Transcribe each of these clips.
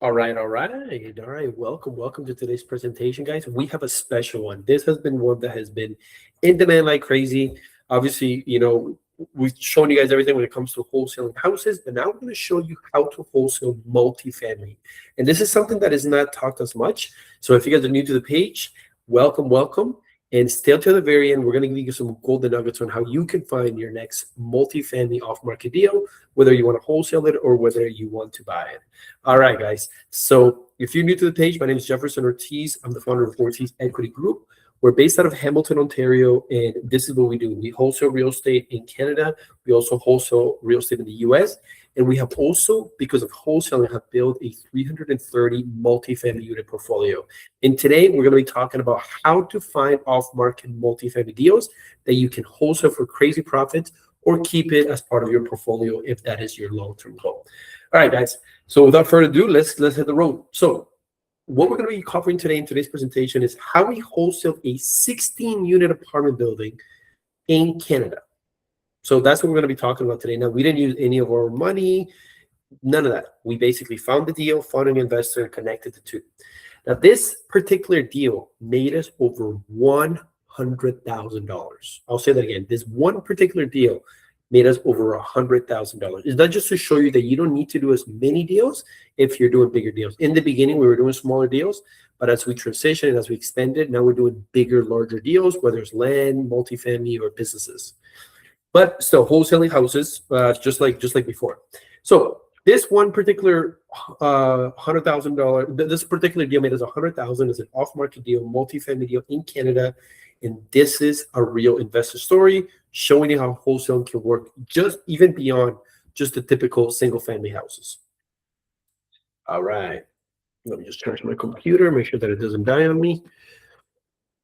All right. Welcome to today's presentation, guys. We have a special one. This has been one that has been in demand like crazy. Obviously, we've shown you guys everything when it comes to wholesaling houses, but now we're going to show you how to wholesale multifamily. And this is something that is not talked as much. So if you guys are new to the page, welcome. And stay till the very end. We're going to give you some golden nuggets on how you can find your next multifamily off-market deal, whether you want to wholesale it or whether you want to buy it. All right, guys. So if you're new to the page, my name is Jefferson Ortiz. I'm the founder of Ortiz Equity Group. We're based out of Hamilton, Ontario, and this is what we do. We wholesale real estate in Canada. We also wholesale real estate in the US. And we have also, because of wholesaling, have built a 330 multifamily unit portfolio. And today we're going to be talking about how to find off-market multifamily deals that you can wholesale for crazy profits or keep it as part of your portfolio if that is your long-term goal. All right, guys. So without further ado, let's hit the road. So what we're going to be covering today in today's presentation is how we wholesale a 16-unit apartment building in Canada. So that's what we're going to be talking about today. Now, we didn't use any of our money, none of that. We basically found the deal, found an investor, and connected the two. Now, this particular deal made us over $100,000. I'll say that again. This one particular deal made us over $100,000. Is that just to show you that you don't need to do as many deals if you're doing bigger deals? In the beginning, we were doing smaller deals, but as we transitioned and as we expanded, now we're doing bigger, larger deals, whether it's land, multifamily, or businesses. But still, wholesaling houses, just like before. So this one particular $100,000, this particular deal made us $100,000. It's an off-market deal, multifamily deal in Canada, and this is a real investor story showing you how wholesaling can work just even beyond just the typical single-family houses. All right, let me just charge my computer, make sure that it doesn't die on me.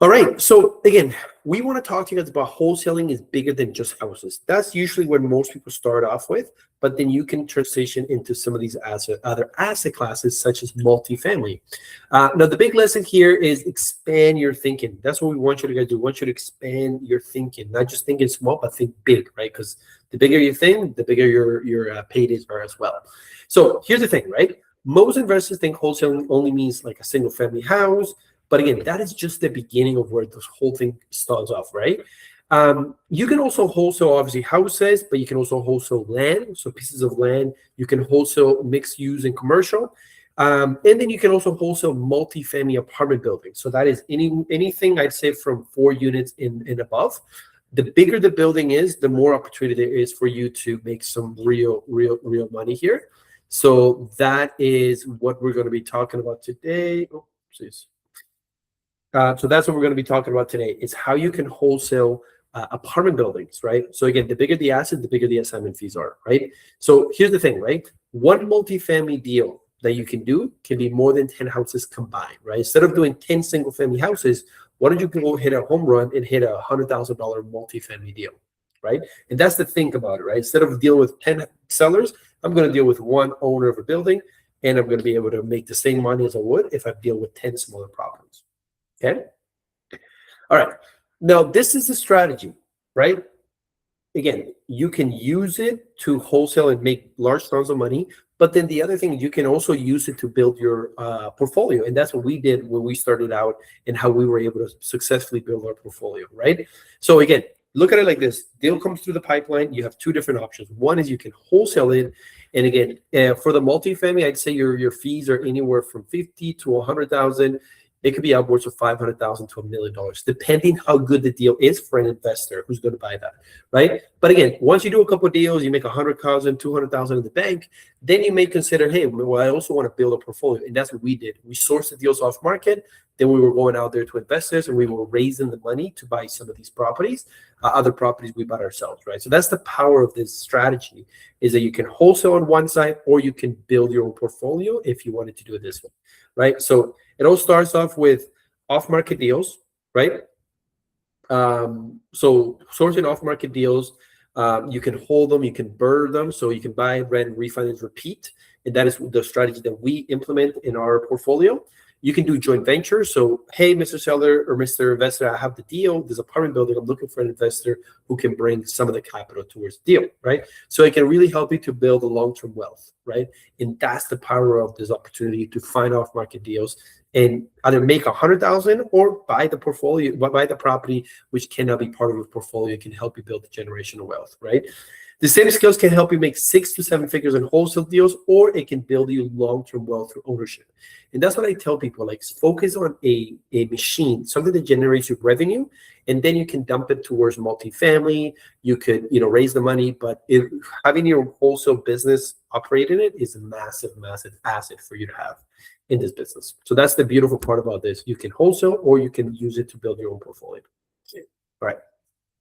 All right, so again, we want to talk to you guys about wholesaling is bigger than just houses. That's usually where most people start off with, but then you can transition into some of these other asset classes, such as multifamily. Now, the big lesson here is expand your thinking. That's what we want you to guys do. We want you to expand your thinking, not just thinking small, but think big, right? Because the bigger you think, the bigger your paydays are as well. So here's the thing, right? Most investors think wholesaling only means like a single family house. But again, that is just the beginning of where this whole thing starts off, right? You can also wholesale, obviously, houses, but you can also wholesale land, so pieces of land. You can wholesale mixed use and commercial. And then you can also wholesale multifamily apartment buildings. So that is anything I'd say from 4 units and above. The bigger the building is, the more opportunity there is for you to make some real money here. So that is what we're going to be talking about today. Oh, please. So that's what we're going to be talking about today, is how you can wholesale apartment buildings, right? So again, the bigger the asset, the bigger the assignment fees are, right? So here's the thing, right? One multifamily deal that you can do can be more than 10 houses combined, right? Instead of doing 10 single family houses, why don't you go hit a home run and hit a $100,000 multifamily deal, right? And that's the thing about it, right? Instead of dealing with 10 sellers, I'm going to deal with one owner of a building, and I'm going to be able to make the same money as I would if I deal with 10 smaller properties. Okay. All right. Now, this is the strategy, right? Again, you can use it to wholesale and make large sums of money. But then the other thing, you can also use it to build your portfolio. And that's what we did when we started out and how we were able to successfully build our portfolio, right? So again, look at it like this. Deal comes through the pipeline. You have 2 different options. One is you can wholesale it. And again, for the multifamily, I'd say your fees are anywhere from $50,000 to $100,000. It could be upwards of $500,000 to $1 million, depending how good the deal is for an investor who's going to buy that, right? But again, once you do a couple of deals, you make $100,000, $200,000 in the bank, then you may consider, hey, well, I also want to build a portfolio, and that's what we did. We sourced the deals off market, then we were going out there to investors, and we were raising the money to buy some of these properties. Other properties we bought ourselves, right? So that's the power of this strategy, is that you can wholesale on one side, or you can build your own portfolio if you wanted to do it this way, right? So it all starts off with off-market deals, right? So sourcing off-market deals, you can hold them, you can burn them, so you can buy, rent, refinance, repeat. And that is the strategy that we implement in our portfolio. You can do joint ventures. So, hey, Mr. Seller or Mr. Investor, I have the deal, this apartment building. I'm looking for an investor who can bring some of the capital towards the deal, right? So it can really help you to build a long-term wealth, right? And that's the power of this opportunity to find off-market deals and either make 100,000 or buy the portfolio, buy the property, which cannot be part of a portfolio. It can help you build generational wealth, right? The same skills can help you make 6 to 7 figures in wholesale deals, or it can build you long-term wealth through ownership. And that's what I tell people, like focus on a machine, something that generates you revenue, and then you can dump it towards multifamily. You could, raise the money, but having your wholesale business operate in it is a massive, massive asset for you to have in this business. So that's the beautiful part about this. You can wholesale or you can use it to build your own portfolio. All right.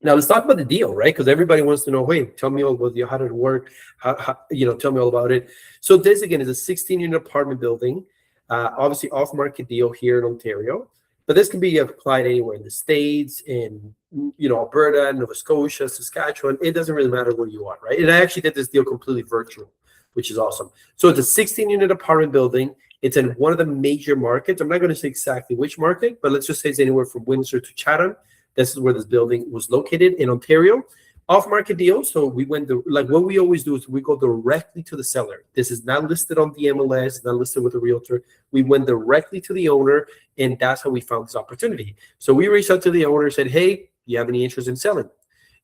Now let's talk about the deal, right? Because everybody wants to know, wait, tell me all about how did it work? How tell me all about it. So this again is a 16-unit apartment building, obviously off-market deal here in Ontario, but this can be applied anywhere in the States, in Alberta, Nova Scotia, Saskatchewan. It doesn't really matter where you are, right? And I actually did this deal completely virtual, which is awesome. So it's a 16-unit apartment building. It's in one of the major markets. I'm not going to say exactly which market, but let's just say it's anywhere from Windsor to Chatham. This is where this building was located in Ontario. Off-market deal. So we went what we always do is we go directly to the seller. This is not listed on the MLS, not listed with a realtor. We went directly to the owner, and that's how we found this opportunity. So we reached out to the owner and said, hey, do you have any interest in selling?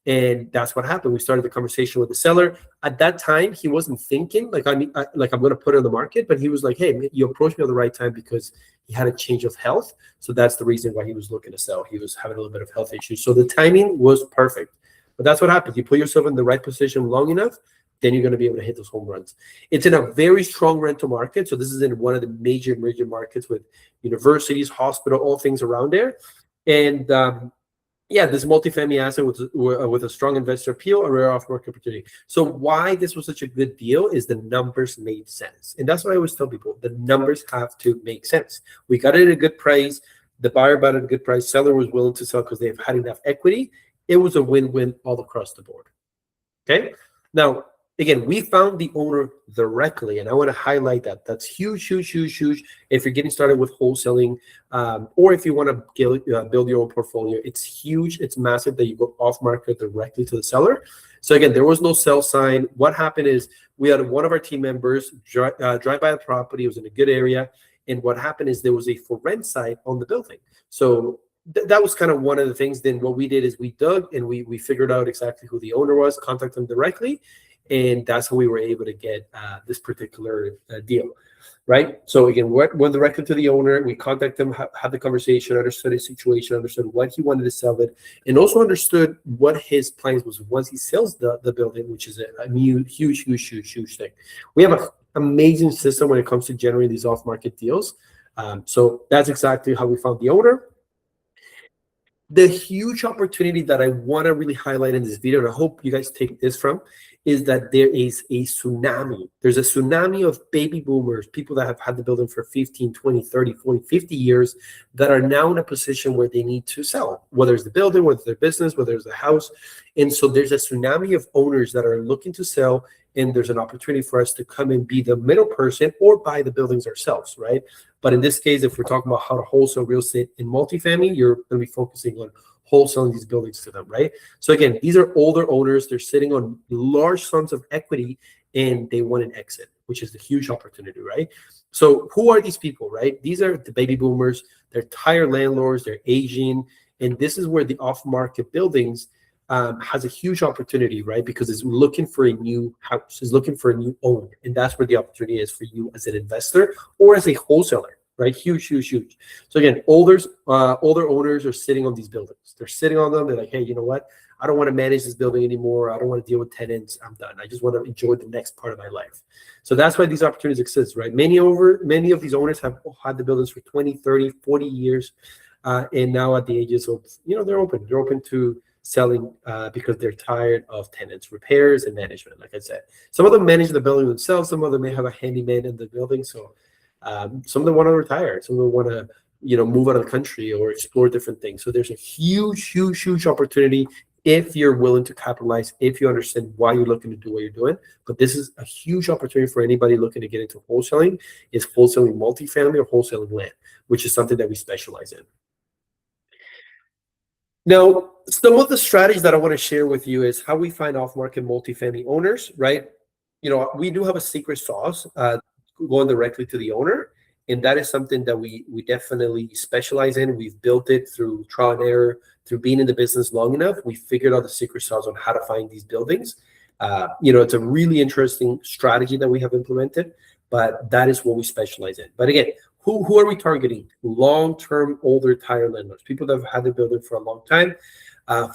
And that's what happened. We started the conversation with the seller. At that time, he wasn't thinking I'm going to put it on the market, but he was like, hey, you approached me at the right time because he had a change of health. So that's the reason why he was looking to sell. He was having a little bit of health issues. So the timing was perfect. But that's what happens. You put yourself in the right position long enough, then you're going to be able to hit those home runs. It's in a very strong rental market. So this is in one of the major markets with universities, hospital, all things around there. And this multifamily asset with a strong investor appeal, a rare off-market opportunity. So why this was such a good deal is the numbers made sense. And that's what I always tell people. The numbers have to make sense. We got it at a good price. The buyer bought it at a good price. Seller was willing to sell because they've had enough equity. It was a win-win all across the board. Okay? Now, again, we found the owner directly, and I want to highlight that. That's huge, huge, huge, huge. If you're getting started with wholesaling, or if you want to build your own portfolio, it's huge. It's massive that you go off market directly to the seller. So again, there was no sell sign. What happened is we had one of our team members drive by the property. It was in a good area. And what happened is there was a for rent site on the building. So that was kind of one of the things. Then what we did is we dug and we figured out exactly who the owner was, contacted them directly. And that's how we were able to get this particular deal, right? So again, went directly to the owner. We contacted him, had the conversation, understood his situation, understood what he wanted to sell it, and also understood what his plans was once he sells the building, which is a new, huge, huge, huge, huge thing. We have an amazing system when it comes to generating these off-market deals. So that's exactly how we found the owner. The huge opportunity that I want to really highlight in this video, and I hope you guys take this from, is that there is a tsunami. There's a tsunami of baby boomers, people that have had the building for 15, 20, 30, 40, 50 years that are now in a position where they need to sell, whether it's the building, whether it's their business, whether it's the house. And so there's a tsunami of owners that are looking to sell, and there's an opportunity for us to come and be the middle person or buy the buildings ourselves, right? But in this case, if we're talking about how to wholesale real estate in multifamily, you're going to be focusing on wholesaling these buildings to them, right? So again, these are older owners. They're sitting on large sums of equity and they want an exit, which is the huge opportunity, right? So who are these people, right? These are the baby boomers. They're tired landlords. They're aging. And this is where the off-market buildings has a huge opportunity, right? Because it's looking for a new house, it's looking for a new owner. And that's where the opportunity is for you as an investor or as a wholesaler, right? Huge, huge, huge. So again, older owners are sitting on these buildings. They're sitting on them. They're like, hey, you know what? I don't want to manage this building anymore. I don't want to deal with tenants. I'm done. I just want to enjoy the next part of my life. So that's why these opportunities exist, right? Many of these owners have had the buildings for 20, 30, 40 years. And now at the ages of, they're open. They're open to selling because they're tired of tenants, repairs, and management. Like I said, some of them manage the building themselves. Some of them may have a handyman in the building. So some of them want to retire. Some of them want to, move out of the country or explore different things. So there's a huge, huge, huge opportunity if you're willing to capitalize, if you understand why you're looking to do what you're doing. But this is a huge opportunity for anybody looking to get into wholesaling, is wholesaling multifamily or wholesaling land. which is something that we specialize in. Now, some of the strategies that I want to share with you is how we find off-market multifamily owners, right? We do have a secret sauce going directly to the owner, and that is something that we definitely specialize in. We've built it through trial and error, through being in the business long enough. We figured out the secret sauce on how to find these buildings. It's a really interesting strategy that we have implemented, but that is what we specialize in. But again, who are we targeting? Long-term, older, tired landlords, people that have had their building for a long time.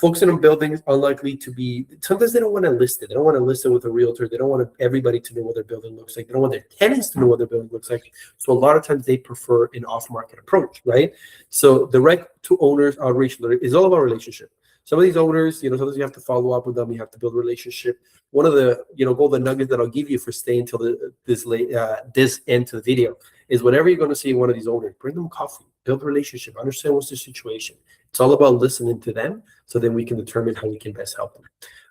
Focusing on buildings are likely to be, sometimes they don't want to list it. They don't want to list it with a realtor. They don't want everybody to know what their building looks like. They don't want their tenants to know what their building looks like. So a lot of times they prefer an off-market approach, right? So direct to owners outreach is all about relationship. Some of these owners, sometimes you have to follow up with them. You have to build a relationship. One of the, golden nuggets that I'll give you for staying till this end to the video is whenever you're going to see one of these owners, bring them coffee, build a relationship, understand what's their situation. It's all about listening to them so then we can determine how we can best help them,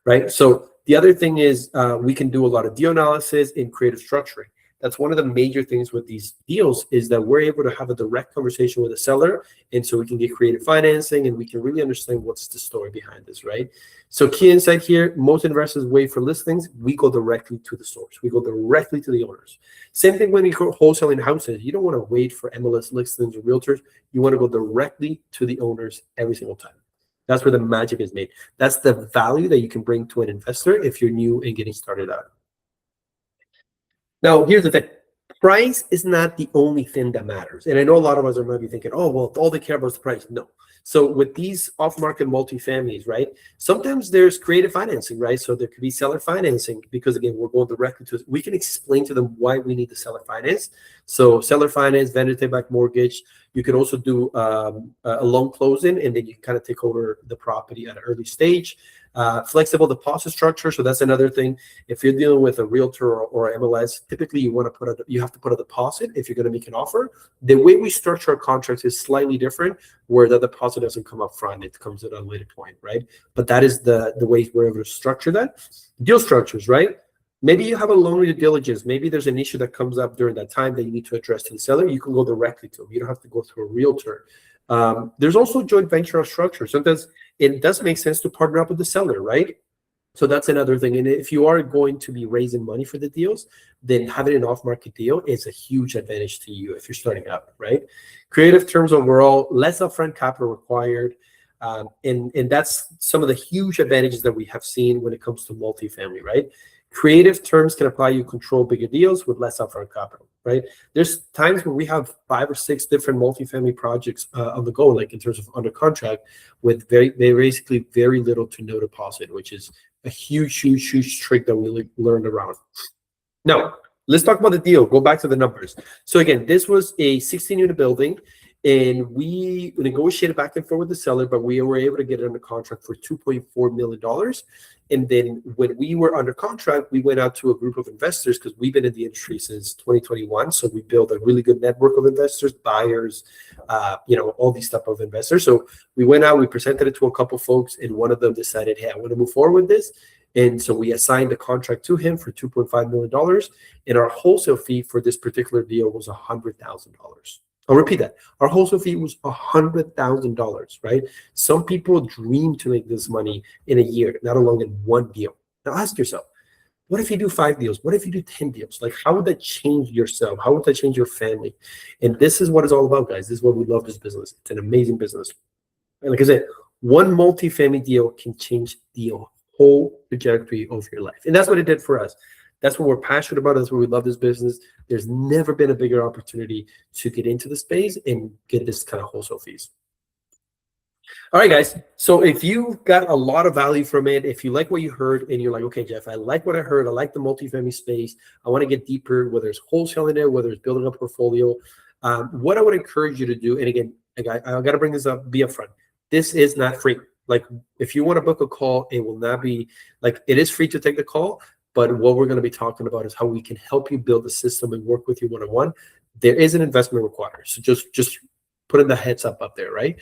right? So the other thing is we can do a lot of deal analysis and creative structuring. That's one of the major things with these deals is that we're able to have a direct conversation with the seller. And so we can get creative financing and we can really understand what's the story behind this, right? So key insight here, most investors wait for listings. We go directly to the source. We go directly to the owners. Same thing when you go wholesaling houses. You don't want to wait for MLS listings or realtors. You want to go directly to the owners every single time. That's where the magic is made. That's the value that you can bring to an investor if you're new and getting started out. Now, here's the thing. Price is not the only thing that matters. And I know a lot of us are maybe thinking, oh, well, all they care about is the price. No. So with these off-market multifamilies, right, sometimes there's creative financing, right? So there could be seller financing because, again, we're going directly to it. We can explain to them why we need the seller finance. So seller finance, vendor take-back mortgage. You can also do a loan closing, and then you kind of take over the property at an early stage. Flexible deposit structure. So that's another thing. If you're dealing with a realtor or MLS, typically you have to put a deposit if you're going to make an offer. The way we structure our contracts is slightly different, where the deposit doesn't come up front; it comes at a later point, right? But that is the way we're able to structure that. Deal structures, right? Maybe you have a loan due diligence. Maybe there's an issue that comes up during that time that you need to address to the seller. You can go directly to them. You don't have to go through a realtor. There's also joint venture structure. Sometimes it does make sense to partner up with the seller, right? So that's another thing. And if you are going to be raising money for the deals, then having an off-market deal is a huge advantage to you if you're starting out, right? Creative terms overall, less upfront capital required. And that's some of the huge advantages that we have seen when it comes to multifamily, right? Creative terms can apply. You control bigger deals with less upfront capital, right? There's times where we have 5 or 6 different multifamily projects on the go, like in terms of under contract, with basically very little to no deposit, which is a huge trick that we learned around. Now, let's talk about the deal. Go back to the numbers. So again, this was a 16-unit building, and we negotiated back and forth with the seller, but we were able to get it under contract for $2.4 million. And then when we were under contract, we went out to a group of investors because we've been in the industry since 2021. So we built a really good network of investors, buyers, all these type of investors. So we went out, we presented it to a couple folks, and one of them decided, hey, I want to move forward with this. And so we assigned the contract to him for $2.5 million. And our wholesale fee for this particular deal was $100,000. I'll repeat that. Our wholesale fee was $100,000, right? Some people dream to make this money in a year, not alone in one deal. Now ask yourself, what if you do 5 deals? What if you do 10 deals? Like, how would that change yourself? How would that change your family? And this is what it's all about, guys. This is what we love this business. It's an amazing business. And like I said, one multifamily deal can change the whole trajectory of your life. And that's what it did for us. That's what we're passionate about. That's why we love this business. There's never been a bigger opportunity to get into the space and get this kind of wholesale fees. All right, guys. So if you got a lot of value from it, if you like what you heard and you're like, okay, Jeff, I like what I heard. I like the multifamily space. I want to get deeper, whether it's wholesaling it, whether it's building a portfolio. What I would encourage you to do, and again, I got to bring this up, be upfront. This is not free. Like, if you want to book a call, it will not be like, it is free to take the call. But what we're going to be talking about is how we can help you build a system and work with you one-on-one. There is an investment required. So just putting the heads up there, right?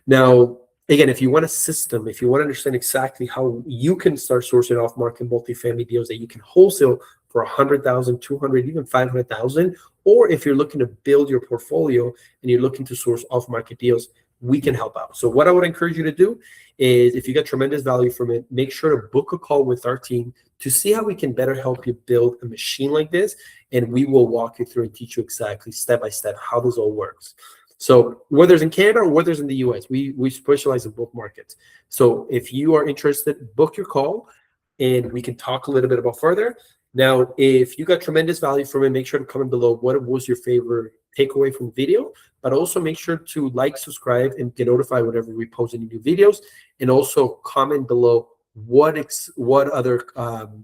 Now, again, if you want a system, if you want to understand exactly how you can start sourcing off-market multifamily deals that you can wholesale for 100,000, 200, even 500,000. Or if you're looking to build your portfolio and you're looking to source off-market deals, we can help out. So what I would encourage you to do is, if you get tremendous value from it, make sure to book a call with our team to see how we can better help you build a machine like this. And we will walk you through and teach you exactly step by step how this all works. So whether it's in Canada or whether it's in the US, we specialize in both markets. So if you are interested, book your call and we can talk a little bit about further. Now, if you got tremendous value from it, make sure to comment below what was your favorite takeaway from the video, but also make sure to like, subscribe, and get notified whenever we post any new videos. And also comment below what other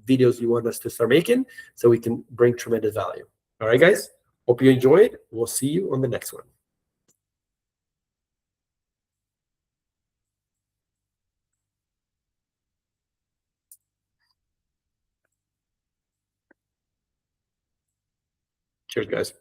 videos you want us to start making so we can bring tremendous value. All right, guys. Hope you enjoyed. We'll see you on the next one. Cheers, guys.